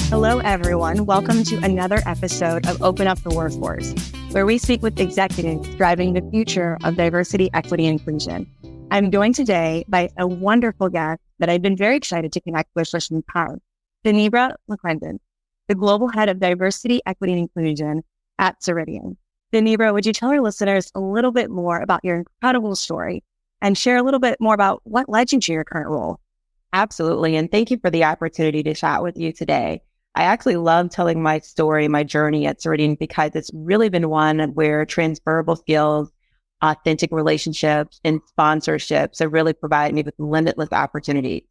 Hello, everyone. Welcome to another episode of Open Up the Workforce, where we speak with executives driving the future of diversity, equity, and inclusion. I'm joined today by a wonderful guest that I've been very excited to connect with for some time, Donnebra McClendon, the Global Head of Diversity, Equity, and Inclusion at Ceridian. Donnebra, would you tell our listeners a little bit more about your incredible story and share a little bit more about what led you to your current role? Absolutely. And thank you for the opportunity to chat with you today. I actually love telling my story, my journey at Cerdian, because it's really been one where transferable skills, authentic relationships, and sponsorships have really provided me with limitless opportunities.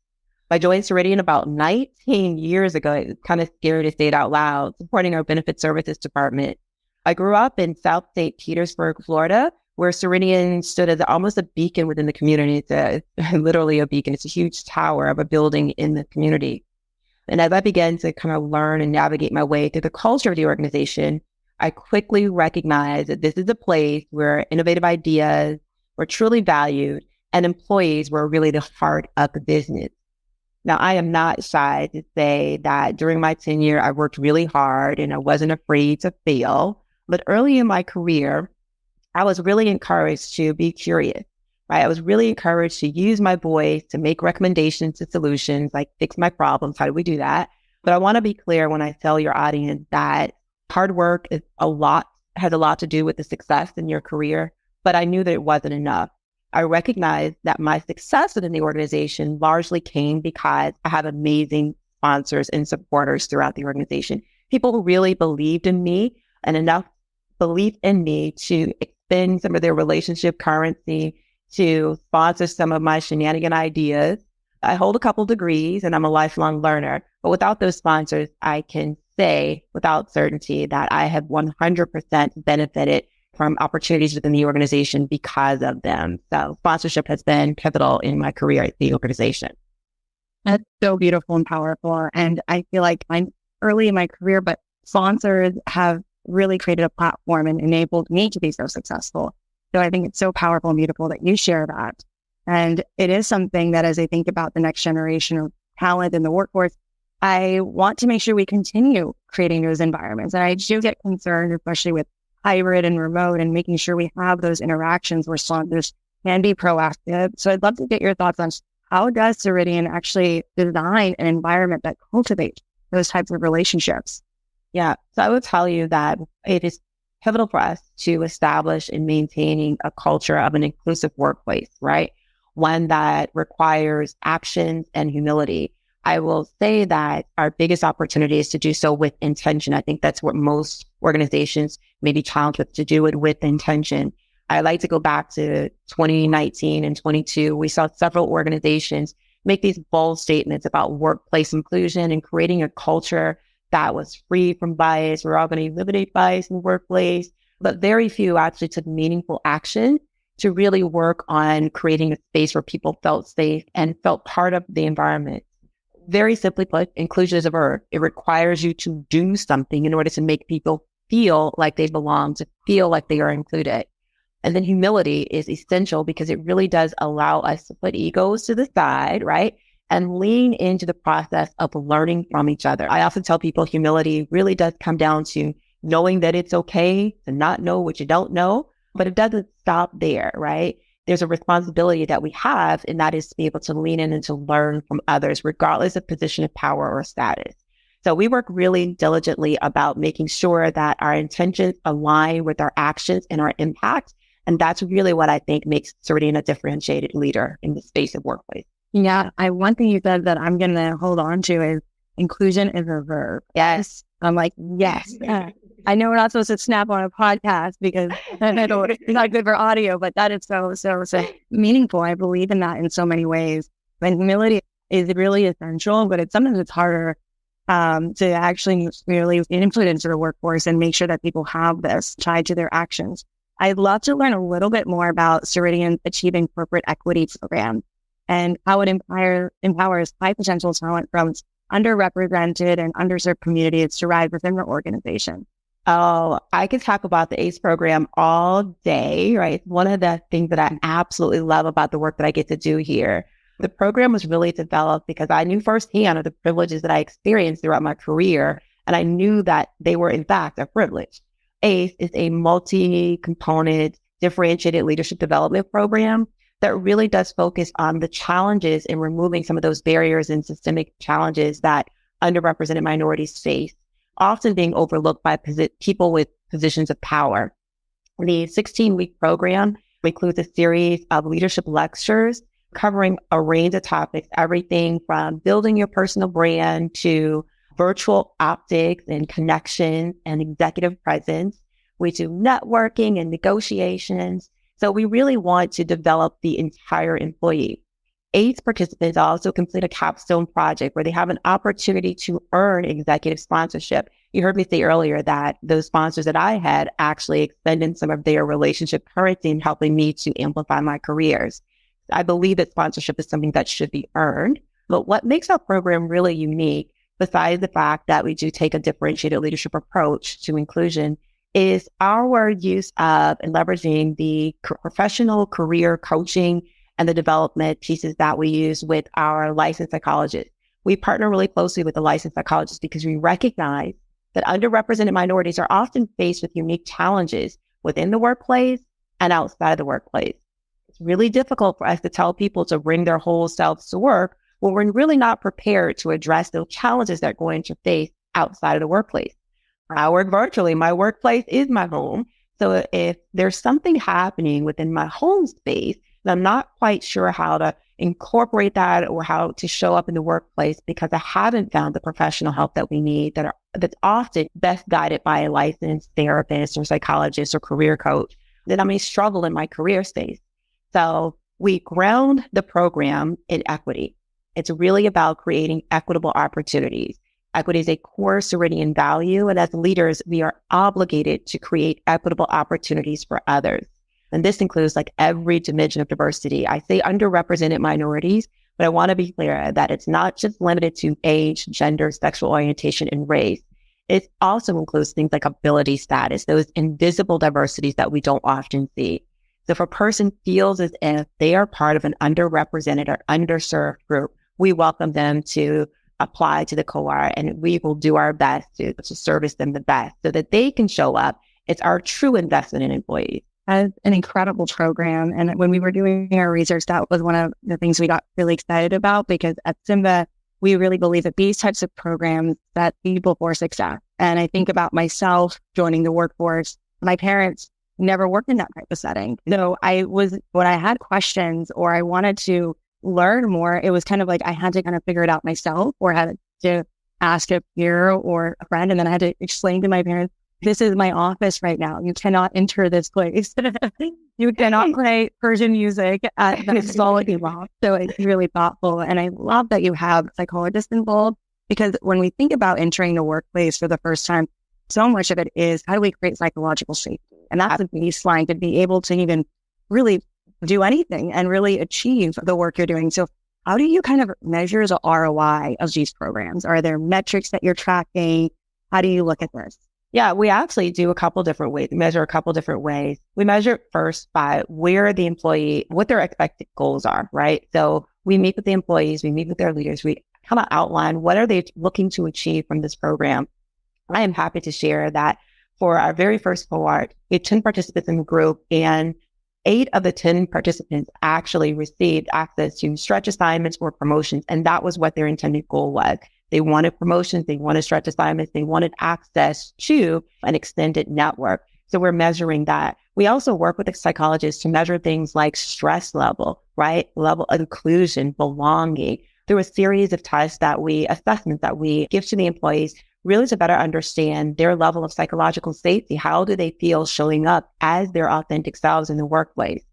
I joined Ceridian about 19 years ago. It's kind of scary to say it out loud, supporting our benefit services department. I grew up in South St. Petersburg, Florida, where Ceridian stood as almost a beacon within the community. It's literally a beacon. It's a huge tower of a building in the community. And as I began to kind of learn and navigate my way through the culture of the organization, I quickly recognized that this is a place where innovative ideas were truly valued and employees were really the heart of the business. Now, I am not shy to say that during my tenure, I worked really hard and I wasn't afraid to fail. But early in my career, I was really encouraged to be curious. Right? I was really encouraged to use my voice to make recommendations to solutions, like fix my problems. How do we do that? But I want to be clear when I tell your audience that hard work has a lot to do with the success in your career, but I knew that it wasn't enough. I recognized that my success within the organization largely came because I have amazing sponsors and supporters throughout the organization, people who really believed in me and enough belief in me to expend some of their relationship currency to sponsor some of my shenanigan ideas. I hold a couple degrees and I'm a lifelong learner, but without those sponsors, I can say without certainty that I have 100% benefited from opportunities within the organization because of them. So sponsorship has been pivotal in my career at the organization. That's so beautiful and powerful. And I feel like I'm early in my career, but sponsors have really created a platform and enabled me to be so successful. So I think it's so powerful and beautiful that you share that. And it is something that as I think about the next generation of talent in the workforce, I want to make sure we continue creating those environments. And I do get concerned, especially with hybrid and remote and making sure we have those interactions where sponsors can be proactive. So I'd love to get your thoughts on how does Ceridian actually design an environment that cultivates those types of relationships? Yeah. So I would tell you that it is pivotal for us to establish and maintaining a culture of an inclusive workplace, right? One that requires actions and humility. I will say that our biggest opportunity is to do so with intention. I think that's what most organizations may be challenged with intention. I like to go back to 2019 and 22. We saw several organizations make these bold statements about workplace inclusion and creating a culture that was free from bias. We're all going to eliminate bias in the workplace, but very few actually took meaningful action to really work on creating a space where people felt safe and felt part of the environment. Very simply put, inclusion is a verb. It requires you to do something in order to make people feel like they belong, to feel like they are included. And then humility is essential because it really does allow us to put egos to the side, right? And lean into the process of learning from each other. I often tell people humility really does come down to knowing that it's okay to not know what you don't know, but it doesn't stop there, right? There's a responsibility that we have, and that is to be able to lean in and to learn from others, regardless of position of power or status. So we work really diligently about making sure that our intentions align with our actions and our impact. And that's really what I think makes Cerdian a differentiated leader in the space of workplace. Yeah, one thing you said that I'm going to hold on to is inclusion is a verb. Yes. I'm like, yes. I know we're not supposed to snap on a podcast because it's not good for audio, but that is so meaningful. I believe in that in so many ways. And humility is really essential, but sometimes it's harder to actually really influence the workforce and make sure that people have this tied to their actions. I'd love to learn a little bit more about Ceridian's Achieving Corporate Equity program and how it empowers high potential talent from underrepresented and underserved communities to rise within the organization. Oh, I could talk about the ACE program all day, right? One of the things that I absolutely love about the work that I get to do here. The program was really developed because I knew firsthand of the privileges that I experienced throughout my career, and I knew that they were, in fact, a privilege. ACE is a multi-component, differentiated leadership development program that really does focus on the challenges in removing some of those barriers and systemic challenges that underrepresented minorities face, often being overlooked by people with positions of power. The 16-week program includes a series of leadership lectures covering a range of topics, everything from building your personal brand to virtual optics and connections and executive presence. We do networking and negotiations. So we really want to develop the entire employee. ACE participants also complete a capstone project where they have an opportunity to earn executive sponsorship. You heard me say earlier that those sponsors that I had actually expended some of their relationship currency in helping me to amplify my careers. I believe that sponsorship is something that should be earned. But what makes our program really unique, besides the fact that we do take a differentiated leadership approach to inclusion, is our use of and leveraging the professional career coaching and the development pieces that we use with our licensed psychologists. We partner really closely with the licensed psychologists because we recognize that underrepresented minorities are often faced with unique challenges within the workplace and outside the workplace. It's really difficult for us to tell people to bring their whole selves to work when we're really not prepared to address those challenges that are going to face outside of the workplace. I work virtually. My workplace is my home. So if there's something happening within my home space, and I'm not quite sure how to incorporate that or how to show up in the workplace because I haven't found the professional help that we need that's often best guided by a licensed therapist or psychologist or career coach, then I may struggle in my career space. So we ground the program in equity. It's really about creating equitable opportunities. Equity is a core Ceridian value, and as leaders, we are obligated to create equitable opportunities for others. And this includes like every dimension of diversity. I say underrepresented minorities, but I want to be clear that it's not just limited to age, gender, sexual orientation, and race. It also includes things like ability status, those invisible diversities that we don't often see. So if a person feels as if they are part of an underrepresented or underserved group, we welcome them to apply to the cohort, and we will do our best to service them the best so that they can show up. It's our true investment in employees. As an incredible program. And when we were doing our research, that was one of the things we got really excited about, because at Symba, we really believe that these types of programs set people for success. And I think about myself joining the workforce. My parents never worked in that type of setting. So when I had questions or I wanted to learn more, it was kind of like I had to kind of figure it out myself, or had to ask a peer or a friend. And then I had to explain to my parents, this is my office right now. You cannot enter this place. You cannot play Persian music at the facility loft. So it's really thoughtful. And I love that you have psychologists involved, because when we think about entering the workplace for the first time, so much of it is how do we create psychological safety? And that's a baseline to be able to even really do anything and really achieve the work you're doing. So how do you kind of measure the ROI of these programs? Are there metrics that you're tracking? How do you look at this? Yeah, we actually do a couple different ways. We measure a couple different ways. We measure first by where the employee, what their expected goals are, right? So we meet with the employees, we meet with their leaders, we kind of outline what are they looking to achieve from this program. I am happy to share that for our very first cohort, we had 10 participants in the group, and 8 of the 10 participants actually received access to stretch assignments or promotions. And that was what their intended goal was. They wanted promotions, they wanted stretch assignments, they wanted access to an extended network. So we're measuring that. We also work with a psychologist to measure things like stress level, right? Level of inclusion, belonging, through a series of tests assessments that we give to the employees, really to better understand their level of psychological safety. How do they feel showing up as their authentic selves in the workplace?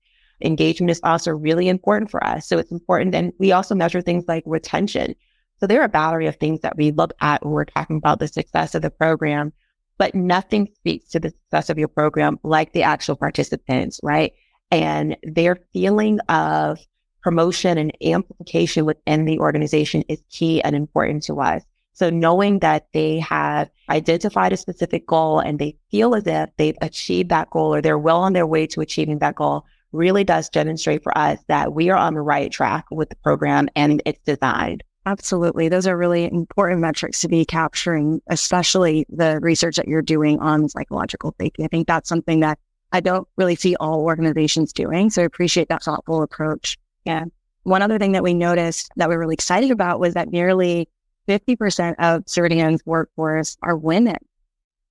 Engagement is also really important for us. So it's important. And we also measure things like retention. So there are a battery of things that we look at when we're talking about the success of the program, but nothing speaks to the success of your program like the actual participants, right? And their feeling of promotion and amplification within the organization is key and important to us. So knowing that they have identified a specific goal and they feel as if they've achieved that goal, or they're well on their way to achieving that goal, really does demonstrate for us that we are on the right track with the program and its design. Absolutely. Those are really important metrics to be capturing, especially the research that you're doing on psychological safety. I think that's something that I don't really see all organizations doing. So I appreciate that thoughtful approach. Yeah. One other thing that we noticed that we were really excited about was that nearly 50% of Cerdian's workforce are women.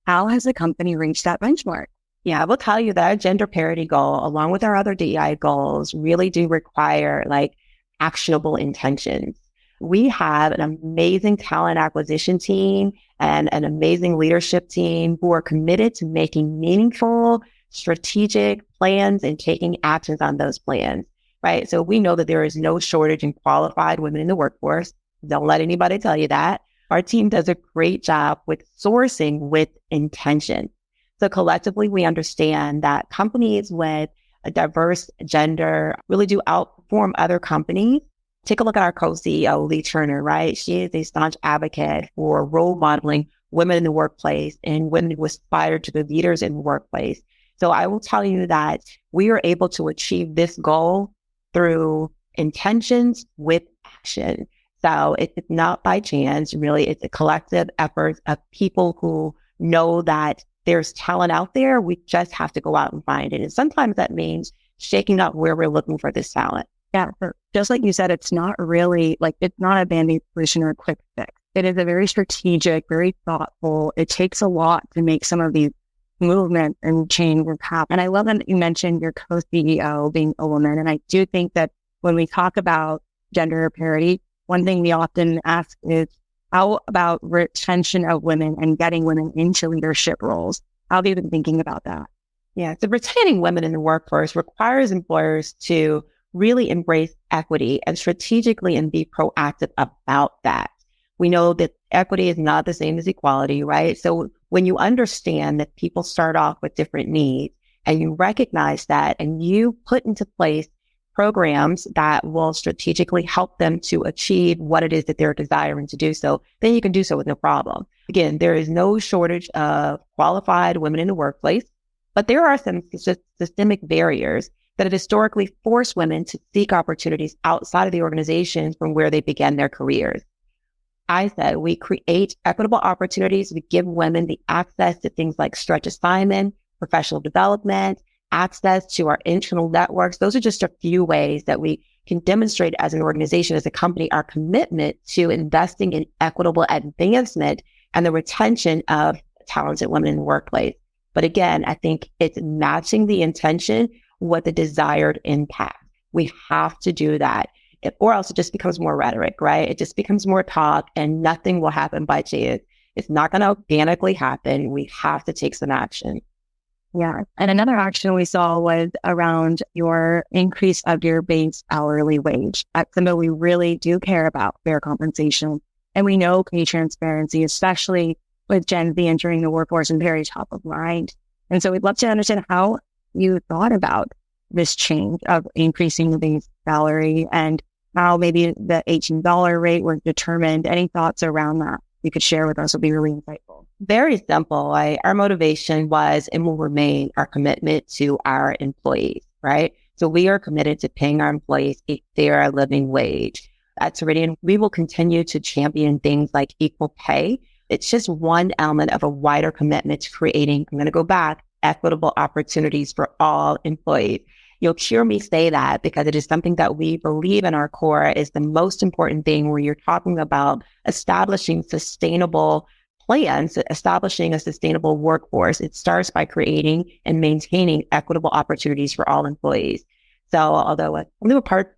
How has the company reached that benchmark? Yeah, I will tell you that our gender parity goal, along with our other DEI goals, really do require actionable intentions. We have an amazing talent acquisition team and an amazing leadership team who are committed to making meaningful, strategic plans and taking actions on those plans, right? So we know that there is no shortage in qualified women in the workforce. Don't let anybody tell you that. Our team does a great job with sourcing with intention. So collectively, we understand that companies with a diverse gender really do outperform other companies. Take a look at our co-CEO, Lee Turner, right? She is a staunch advocate for role modeling women in the workplace and women who aspire to be leaders in the workplace. So I will tell you that we are able to achieve this goal through intentions with action. So it's not by chance, really. It's a collective effort of people who know that there's talent out there. We just have to go out and find it. And sometimes that means shaking up where we're looking for this talent. Yeah, just like you said, it's not really it's not a band-aid solution or a quick fix. It is a very strategic, very thoughtful. It takes a lot to make some of these movements and changes happen. And I love that you mentioned your co-CEO being a woman. And I do think that when we talk about gender parity, one thing we often ask is, how about retention of women and getting women into leadership roles? How have you been thinking about that? Yeah, so retaining women in the workforce requires employers to really embrace equity and strategically and be proactive about that. We know that equity is not the same as equality, right? So when you understand that people start off with different needs and you recognize that and you put into place programs that will strategically help them to achieve what it is that they're desiring to do so, then you can do so with no problem. Again, there is no shortage of qualified women in the workplace, but there are some systemic barriers that have historically forced women to seek opportunities outside of the organization from where they began their careers. I said we create equitable opportunities. We give women the access to things like stretch assignment, professional development, access to our internal networks. Those are just a few ways that we can demonstrate as an organization, as a company, our commitment to investing in equitable advancement and the retention of talented women in the workplace. But again, I think it's matching the intention with the desired impact. We have to do that, or else it just becomes more rhetoric, right? It just becomes more talk and nothing will happen by chance. It's not going to organically happen. We have to take some action. Yeah. And another action we saw was around your increase of your base hourly wage. At Symba, we really do care about fair compensation. And we know pay transparency, especially with Gen Z entering the workforce, is very top of mind. And so we'd love to understand how you thought about this change of increasing the base salary and how maybe the $18 rate was determined. Any thoughts around that you could share with us would be really insightful. Very simple. Our motivation was and will remain our commitment to our employees, right? So we are committed to paying our employees a fair living wage. At Ceridian, we will continue to champion things like equal pay. It's just one element of a wider commitment to creating, I'm going to go back, equitable opportunities for all employees. You'll hear me say that because it is something that we believe in our core is the most important thing, where you're talking about establishing sustainable plans, establishing a sustainable workforce. It starts by creating and maintaining equitable opportunities for all employees. So although a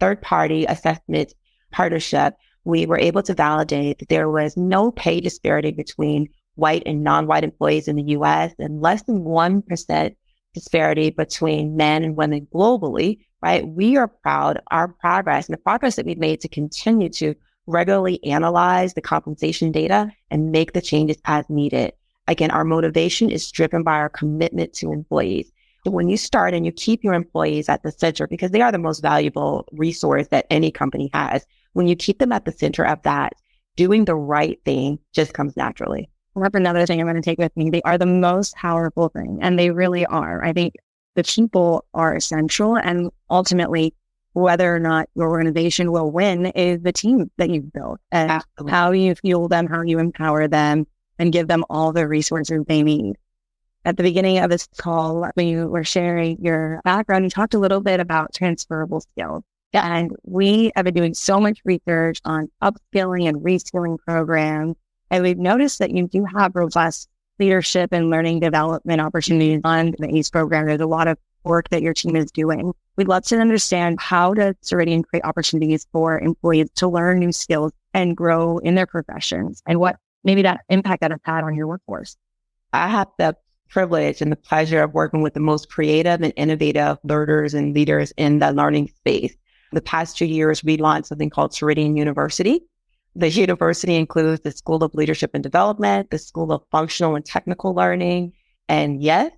third-party assessment partnership, we were able to validate that there was no pay disparity between white and non-white employees in the U.S. and less than 1% disparity between men and women globally, right? We are proud of our progress and the progress that we've made to continue to regularly analyze the compensation data and make the changes as needed. Again, our motivation is driven by our commitment to employees. So when you start and you keep your employees at the center, because they are the most valuable resource that any company has, when you keep them at the center of that, doing the right thing just comes naturally. That's another thing I'm going to take with me. They are the most powerful thing, and they really are. I think the people are essential. And ultimately, whether or not your organization will win is the team that you've built, and Absolutely. how you fuel them, how you empower them, and give them all the resources they need. At the beginning of this call, when you were sharing your background, you talked a little bit about transferable skills. Yeah. And we have been doing so much research on upskilling and reskilling programs. And we've noticed that you do have robust leadership and learning development opportunities on the ACE program. There's a lot of work that your team is doing. We'd love to understand, how does Ceridian create opportunities for employees to learn new skills and grow in their professions, and what maybe that impact that has had on your workforce? I have the privilege and the pleasure of working with the most creative and innovative learners and leaders in the learning space. The past 2 years, we launched something called Ceridian University. The university includes the School of Leadership and Development, the School of Functional and Technical Learning, and yes,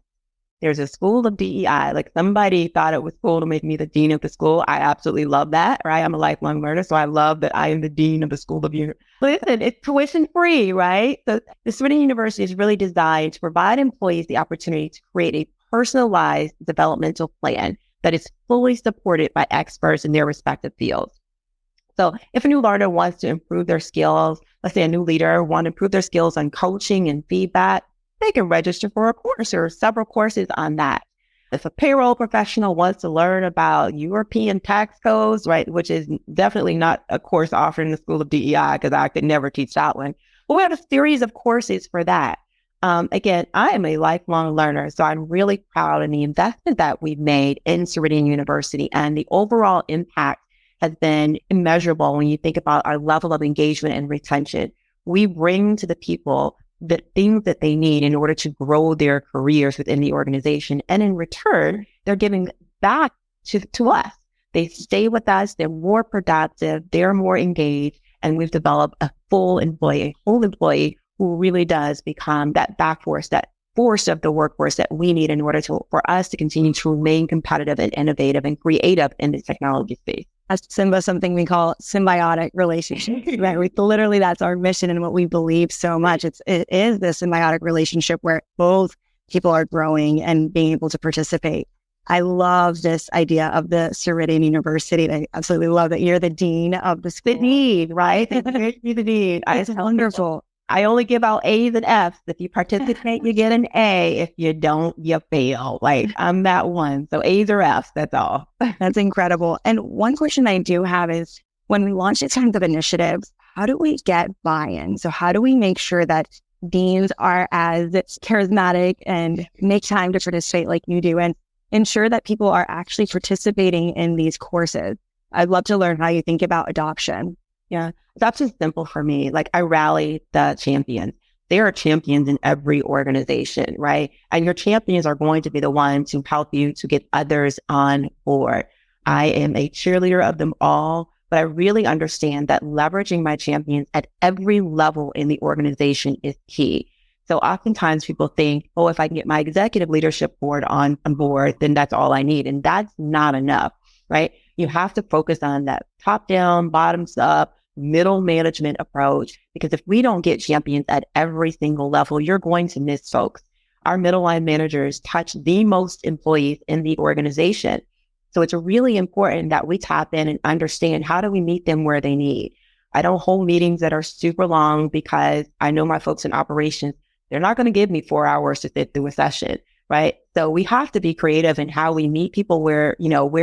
there's a School of DEI. Like, somebody thought it was cool to make me the dean of the school. I absolutely love that, right? I'm a lifelong learner, so I love that I am the dean of the School of University. Listen, it's tuition free, right? So the Ceridian University is really designed to provide employees the opportunity to create a personalized developmental plan that is fully supported by experts in their respective fields. So if a new learner wants to improve their skills, let's say a new leader wants to improve their skills on coaching and feedback, they can register for a course or several courses on that. If a payroll professional wants to learn about European tax codes, right, which is definitely not a course offered in the School of DEI, because I could never teach that one. But we have a series of courses for that. Again, I am a lifelong learner, so I'm really proud of the investment that we've made in Ceridian University, and the overall impact has been immeasurable when you think about our level of engagement and retention. We bring to the people the things that they need in order to grow their careers within the organization. And in return, they're giving back to us. They stay with us, they're more productive, they're more engaged, and we've developed a whole employee who really does become that back force, that force of the workforce that we need in order for us to continue to remain competitive and innovative and creative in the technology space. As Symba, something we call symbiotic relationships, right? Literally, that's our mission and what we believe so much. It is this symbiotic relationship where both people are growing and being able to participate. I love this idea of the Ceridian University. I absolutely love that you're the dean of the school. The dean, right? You're the dean. It's wonderful. I only give out A's and F's. If you participate, you get an A. If you don't, you fail. Like, I'm that one. So A's or F's, that's all. That's incredible. And one question I do have is, when we launch these kinds of initiatives, how do we get buy-in? So how do we make sure that deans are as charismatic and make time to participate like you do, and ensure that people are actually participating in these courses? I'd love to learn how you think about adoption. Yeah, that's just simple for me. Like, I rally the champions. There are champions in every organization, right? And your champions are going to be the ones to help you to get others on board. I am a cheerleader of them all, but I really understand that leveraging my champions at every level in the organization is key. So oftentimes people think, oh, if I can get my executive leadership board on board, then that's all I need. And that's not enough, right? You have to focus on that top down, bottoms up, middle management approach, because if we don't get champions at every single level, you're going to miss folks. Our middle line managers touch the most employees in the organization. So it's really important that we tap in and understand, how do we meet them where they need? I don't hold meetings that are super long, because I know my folks in operations, they're not going to give me 4 hours to sit through a session, right? So we have to be creative in how we meet people where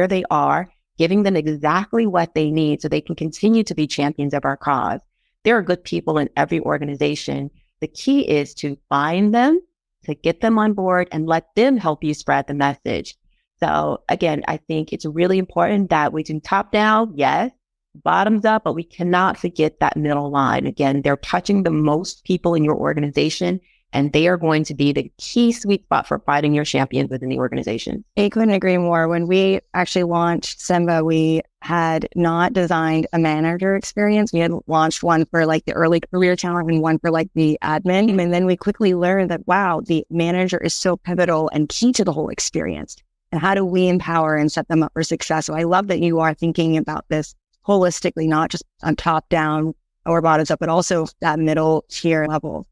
they are, giving them exactly what they need so they can continue to be champions of our cause. There are good people in every organization. The key is to find them, to get them on board, and let them help you spread the message. So again, I think it's really important that we do top down, yes, bottoms up, but we cannot forget that middle line. Again, they're touching the most people in your organization, and they are going to be the key sweet spot for finding your champions within the organization. I couldn't agree more. When we actually launched Symba, we had not designed a manager experience. We had launched one for like the early career talent and one for like the admin. And then we quickly learned that, wow, the manager is so pivotal and key to the whole experience. And how do we empower and set them up for success? So I love that you are thinking about this holistically, not just on top down or bottoms up, but also that middle tier level.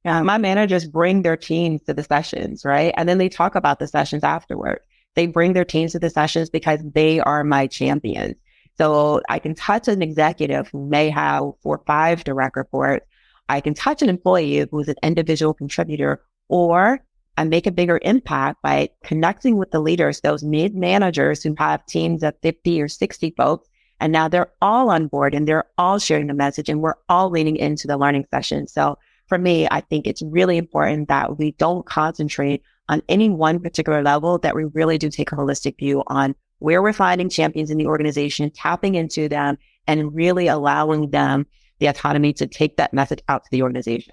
Yeah, my managers bring their teams to the sessions, right? And then they talk about the sessions afterwards. They bring their teams to the sessions because they are my champions. So I can touch an executive who may have 4 or 5 direct reports. I can touch an employee who's an individual contributor, or I make a bigger impact by connecting with the leaders, those mid managers who have teams of 50 or 60 folks. And now they're all on board and they're all sharing the message and we're all leaning into the learning session. So for me, I think it's really important that we don't concentrate on any one particular level, that we really do take a holistic view on where we're finding champions in the organization, tapping into them, and really allowing them the autonomy to take that message out to the organization.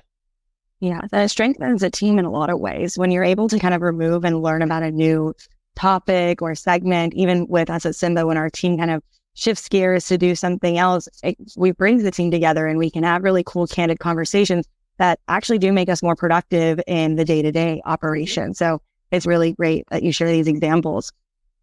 Yeah, that strengthens a team in a lot of ways. When you're able to kind of remove and learn about a new topic or segment, even with us at Symba, when our team kind of shifts gears to do something else, we bring the team together and we can have really cool, candid conversations that actually do make us more productive in the day-to-day operation. So it's really great that you share these examples.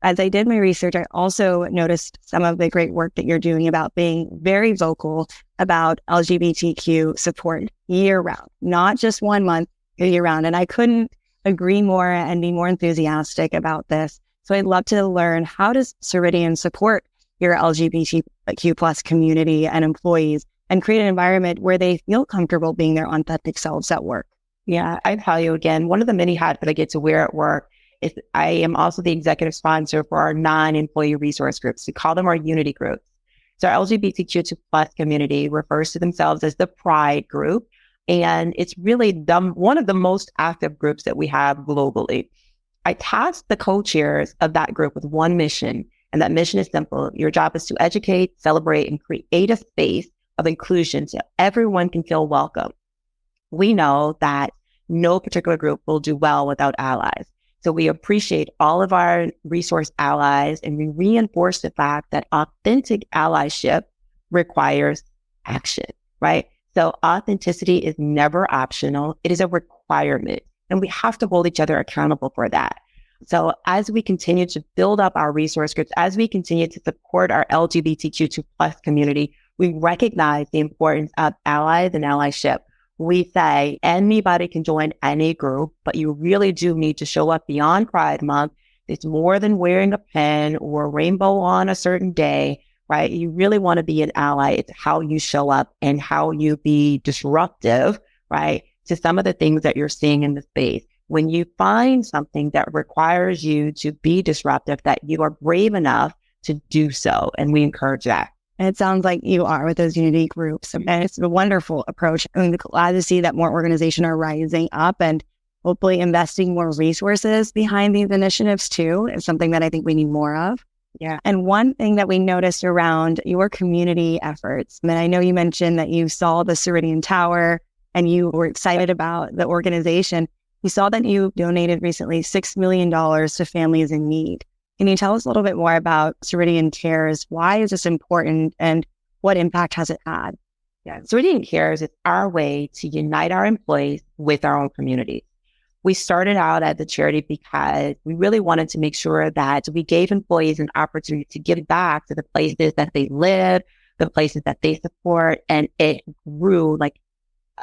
As I did my research, I also noticed some of the great work that you're doing about being very vocal about LGBTQ support year round, not just 1 month, year round. And I couldn't agree more and be more enthusiastic about this. So I'd love to learn, how does Ceridian support your LGBTQ plus community and employees and create an environment where they feel comfortable being their authentic selves at work? Yeah, I tell you again, one of the many hats that I get to wear at work is I am also the executive sponsor for our non-employee resource groups. We call them our unity groups. So our LGBTQ2 plus community refers to themselves as the Pride group. And it's really one of the most active groups that we have globally. I tasked the co-chairs of that group with one mission. And that mission is simple. Your job is to educate, celebrate, and create a space of inclusion so everyone can feel welcome. We know that no particular group will do well without allies. So we appreciate all of our resource allies, and we reinforce the fact that authentic allyship requires action, right? So authenticity is never optional. It is a requirement, and we have to hold each other accountable for that. So as we continue to build up our resource groups, as we continue to support our LGBTQ2 plus community, we recognize the importance of allies and allyship. We say anybody can join any group, but you really do need to show up beyond Pride Month. It's more than wearing a pin or a rainbow on a certain day, right? You really want to be an ally. It's how you show up and how you be disruptive, right, to some of the things that you're seeing in the space. When you find something that requires you to be disruptive, that you are brave enough to do so. And we encourage that. And it sounds like you are with those unity groups. And it's a wonderful approach. I'm glad to see that more organizations are rising up and hopefully investing more resources behind these initiatives too. Is something that I think we need more of. Yeah. And one thing that we noticed around your community efforts, and I know you mentioned that you saw the Ceridian Tower and you were excited about the organization. We saw that you donated recently $6 million to families in need. Can you tell us a little bit more about Ceridian Cares? Why is this important and what impact has it had? Yeah, Ceridian Cares is our way to unite our employees with our own communities. We started out as a charity because we really wanted to make sure that we gave employees an opportunity to give back to the places that they live, the places that they support, and it grew like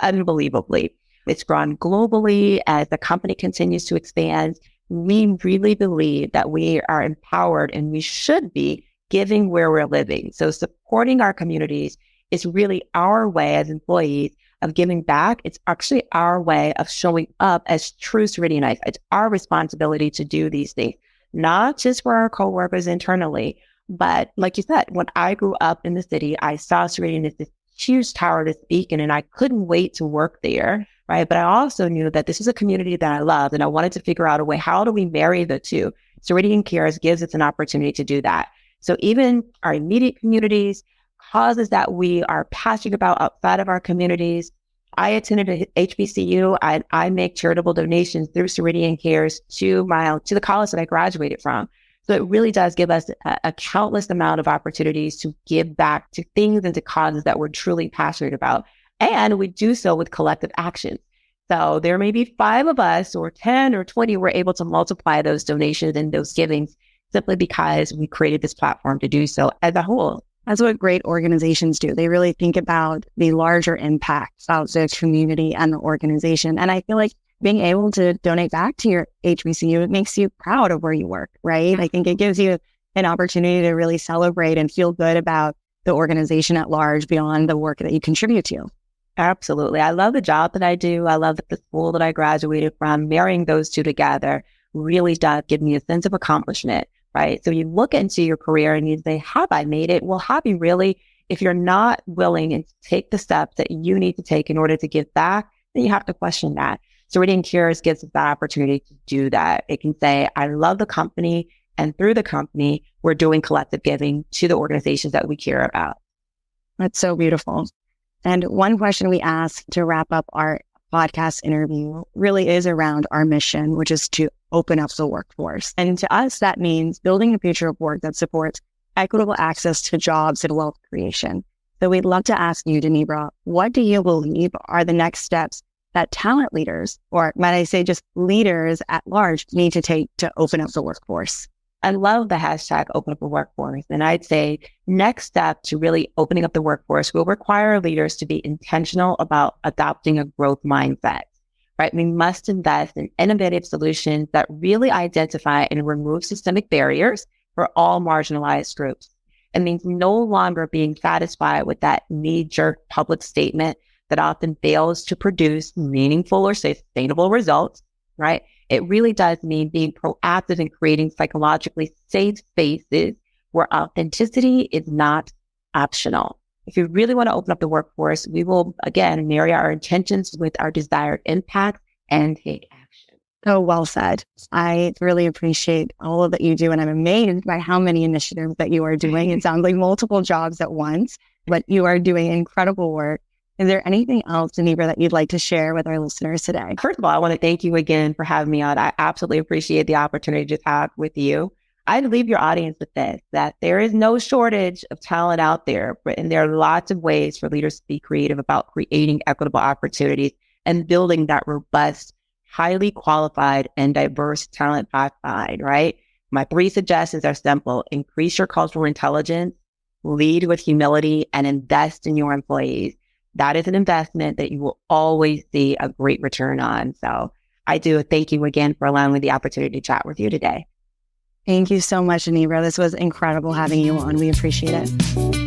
unbelievably. It's grown globally as the company continues to expand. We really believe that we are empowered and we should be giving where we're living. So supporting our communities is really our way as employees of giving back. It's actually our way of showing up as true Ceridianites. It's our responsibility to do these things, not just for our coworkers internally, but like you said, when I grew up in the city, I saw Ceridian as this huge tower to speak in, and I couldn't wait to work there. Right. But I also knew that this is a community that I loved, and I wanted to figure out a way, how do we marry the two? Ceridian Cares gives us an opportunity to do that. So even our immediate communities, causes that we are passionate about outside of our communities. I attended a HBCU. I make charitable donations through Ceridian Cares to the college that I graduated from. So it really does give us a countless amount of opportunities to give back to things and to causes that we're truly passionate about. And we do so with collective action. So there may be 5 of us or 10 or 20. We're able to multiply those donations and those givings simply because we created this platform to do so as a whole. That's what great organizations do. They really think about the larger impact of the community and the organization. And I feel like being able to donate back to your HBCU, it makes you proud of where you work, right? I think it gives you an opportunity to really celebrate and feel good about the organization at large beyond the work that you contribute to. Absolutely. I love the job that I do. I love the school that I graduated from. Marrying those two together really does give me a sense of accomplishment, right? So you look into your career and you say, have I made it? Well, have you really? If you're not willing to take the steps that you need to take in order to give back, then you have to question that. Ceridian Cares gives us that opportunity to do that. It can say, I love the company, and through the company, we're doing collective giving to the organizations that we care about. That's so beautiful. And one question we ask to wrap up our podcast interview really is around our mission, which is to open up the workforce. And to us, that means building a future of work that supports equitable access to jobs and wealth creation. So we'd love to ask you, Donnebra, what do you believe are the next steps that talent leaders, or might I say just leaders at large, need to take to open up the workforce? I love the hashtag open up the workforce. And I'd say next step to really opening up the workforce will require leaders to be intentional about adopting a growth mindset, right? We must invest in innovative solutions that really identify and remove systemic barriers for all marginalized groups. It means no longer being satisfied with that knee-jerk public statement that often fails to produce meaningful or sustainable results, right? It really does mean being proactive in creating psychologically safe spaces where authenticity is not optional. If you really want to open up the workforce, we will, again, marry our intentions with our desired impact and take action. So well said. I really appreciate all of that you do, and I'm amazed by how many initiatives that you are doing. It sounds like multiple jobs at once, but you are doing incredible work. Is there anything else, Donnebra, that you'd like to share with our listeners today? First of all, I want to thank you again for having me on. I absolutely appreciate the opportunity to talk with you. I'd leave your audience with this, that there is no shortage of talent out there, and there are lots of ways for leaders to be creative about creating equitable opportunities and building that robust, highly qualified, and diverse talent pipeline, right? My 3 suggestions are simple. Increase your cultural intelligence, lead with humility, and invest in your employees. That is an investment that you will always see a great return on. So I do thank you again for allowing me the opportunity to chat with you today. Thank you so much, Donnebra. This was incredible having you on. We appreciate it.